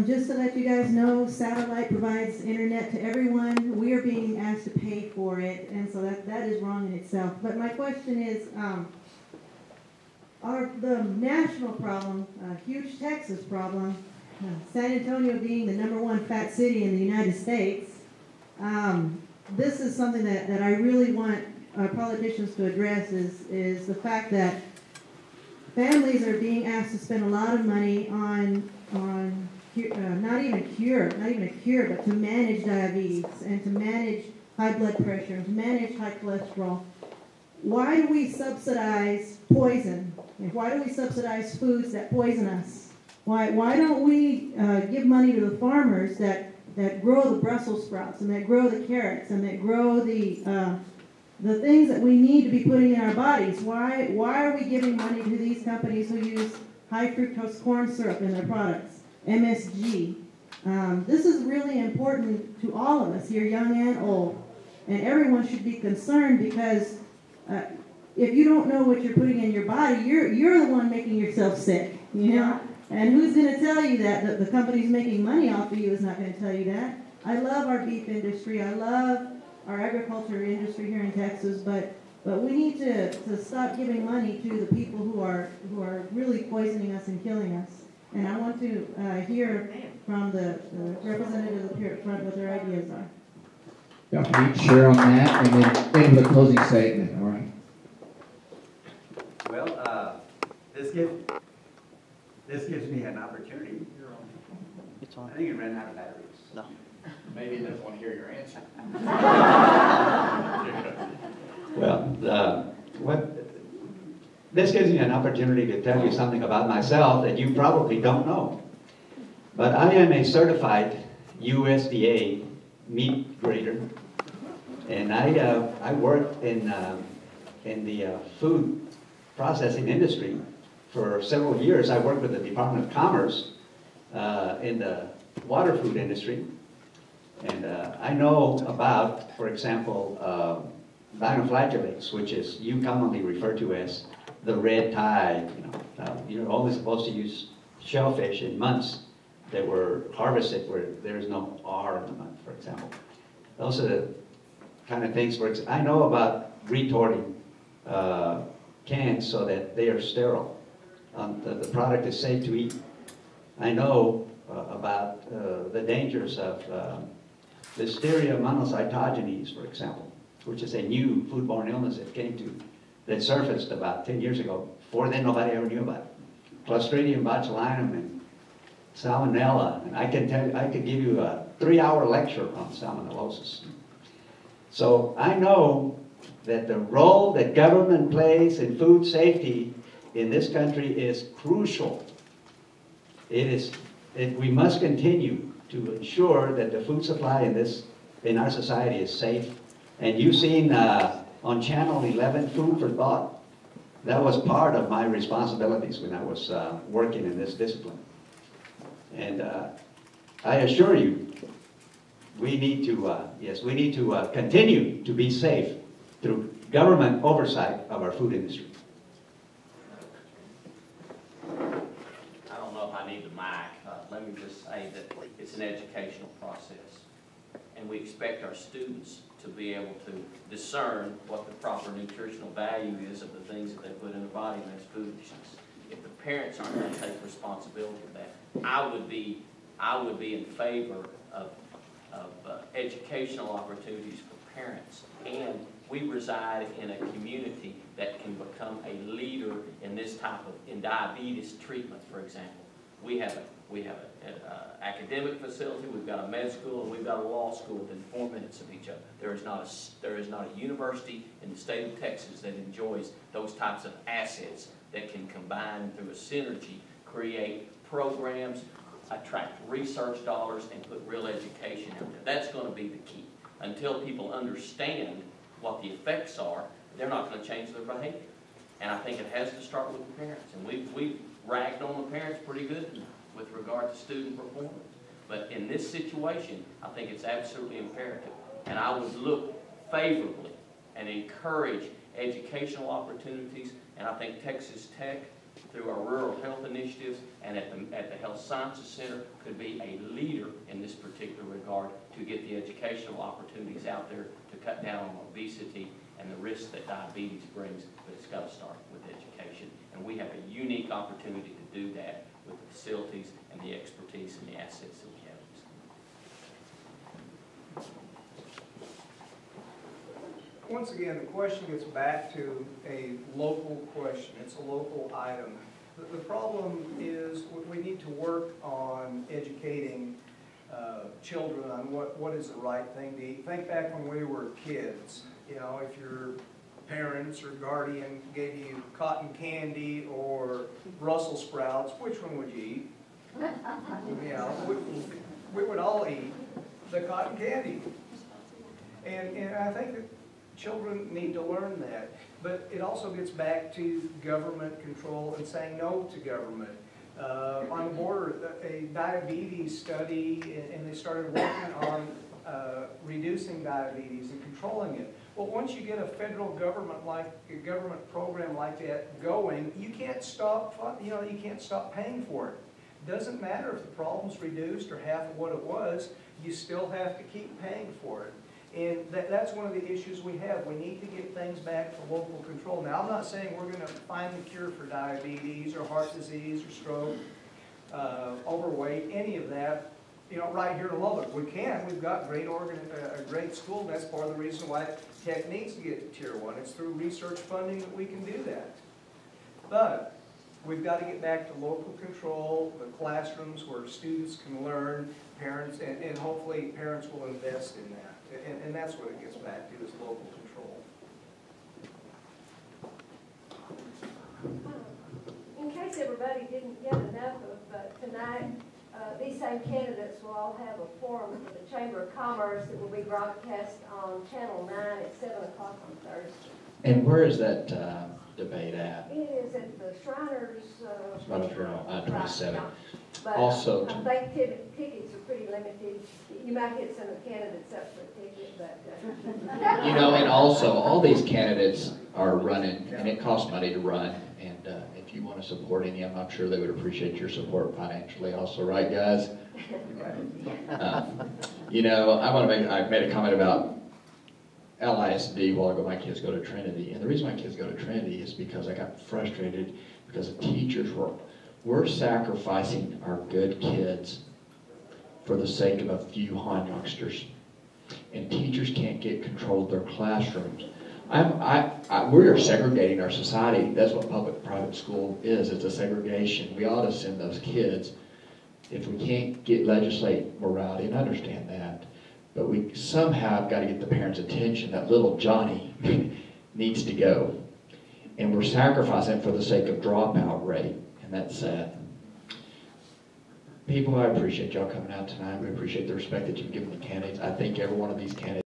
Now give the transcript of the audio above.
Just to let you guys know, satellite provides internet to everyone. We are being asked to pay for it, and so that is wrong in itself. But my question is, the national problem, huge Texas problem, San Antonio being the #1 fat city in the United States, this is something that I really want our politicians to address is the fact that families are being asked to spend a lot of money on not even a cure, but to manage diabetes and to manage high blood pressure and to manage high cholesterol. Why do we subsidize poison? Why do we subsidize foods that poison us? Why don't we give money to the farmers that grow the Brussels sprouts and that grow the carrots and that grow the things that we need to be putting in our bodies? Why are we giving money to these companies who use high fructose corn syrup in their products, MSG? This is really important to all of us here, young and old, and everyone should be concerned because if you don't know what you're putting in your body, you're the one making yourself sick, you know? And who's going to tell you that? The company's making money off of you is not going to tell you that. I love our beef industry. I love our agriculture industry here in Texas, but we need to stop giving money to the people who are really poisoning us and killing us. And I want to hear from the representatives up here at front what their ideas are. Y'all can each share on that and then end with a closing statement, all right? Well, this gives me an opportunity. It's on. I think it ran out of batteries. No. Maybe he doesn't want to hear your answer. Well, this gives me an opportunity to tell you something about myself that you probably don't know. But I am a certified USDA meat grader, and I worked in the food processing industry for several years. I worked with the Department of Commerce in the water food industry, and I know about, for example, dinoflagellates, which is you commonly refer to as the red tide. You're only supposed to use shellfish in months that were harvested where there's no R in the month, for example. Those are the kind of things. I know about retorting cans so that they are sterile. The product is safe to eat. I know about the dangers of Listeria monocytogenes, for example, which is a new foodborne illness that surfaced about 10 years ago. Before then, nobody ever knew about it. Clostridium botulinum and salmonella, and I could give you a 3-hour lecture on salmonellosis. So I know that the role that government plays in food safety in this country is crucial. We must continue to ensure that the food supply in our society is safe. And you've seen on Channel 11, Food for Thought. That was part of my responsibilities when I was working in this discipline. And I assure you, we need to continue to be safe through government oversight of our food industry. I don't know if I need the mic. Let me just say that it's an educational process, and we expect our students to be able to discern what the proper nutritional value is of the things that they put in their body, and that's foolishness. If the parents aren't going to take responsibility for that, I would be in favor of educational opportunities for parents. And we reside in a community that can become a leader in this type of diabetes treatment, for example. We have an academic facility, we've got a med school, and we've got a law school within 4 minutes of each other. There is not a university in the state of Texas that enjoys those types of assets that can combine through a synergy, create programs, attract research dollars, and put real education out there. That's going to be the key. Until people understand what the effects are, they're not going to change their behavior. And I think it has to start with the parents. And we've ragged on the parents pretty good with regard to student performance. But in this situation, I think it's absolutely imperative. And I would look favorably and encourage educational opportunities. And I think Texas Tech through our rural health initiatives and at the Health Sciences Center could be a leader in this particular regard to get the educational opportunities out there to cut down on obesity and the risks that diabetes brings, but it's got to start with education. And we have a unique opportunity to do that with the facilities and the expertise and the assets that we have. Once again, the question gets back to a local question. It's a local item. The problem is we need to work on educating children on what is the right thing to eat. Think back when we were kids. You know, if your parents or guardian gave you cotton candy or Brussels sprouts, which one would you eat? You know, we would all eat the cotton candy. And I think that children need to learn that. But it also gets back to government control and saying no to government. On the border, a diabetes study, and they started working on reducing diabetes and controlling it. Well, once you get a federal government program like that going, you can't stop. You can't stop paying for it. Doesn't matter if the problem's reduced or half of what it was. You still have to keep paying for it. And that's one of the issues we have. We need to get things back to local control. Now, I'm not saying we're going to find the cure for diabetes or heart disease or stroke, overweight, any of that, right here in Lubbock. We can. We've got a great school. That's part of the reason why Tech needs to get to Tier 1. It's through research funding that we can do that. But we've got to get back to local control, the classrooms where students can learn, parents, and hopefully parents will invest in that. And that's what it gets back to, is local control. In case everybody didn't get enough of tonight, these same candidates will all have a forum for the Chamber of Commerce that will be broadcast on Channel 9 at 7 o'clock on Thursday. And where is that debate at? It is at the Shriners. Right up here on 27. Yeah. But Also, I think tickets are pretty limited. You might get some of the candidates up for a ticket, but... and also, all these candidates are running, and it costs money to run. And if you want to support any of them, I'm sure they would appreciate your support financially also, right, guys? I made a comment about LISD while ago. My kids go to Trinity, and the reason my kids go to Trinity is because I got frustrated because the teachers we're sacrificing our good kids for the sake of a few Han youngsters, and teachers can't get control of their classrooms. We are segregating our society. That's what public-private school is. It's a segregation. We ought to send those kids. If we can't legislate morality, and I understand that, but we somehow have got to get the parents' attention that little Johnny needs to go. And we're sacrificing for the sake of dropout rate, and that's sad. People, I appreciate y'all coming out tonight. We appreciate the respect that you've given the candidates. I think every one of these candidates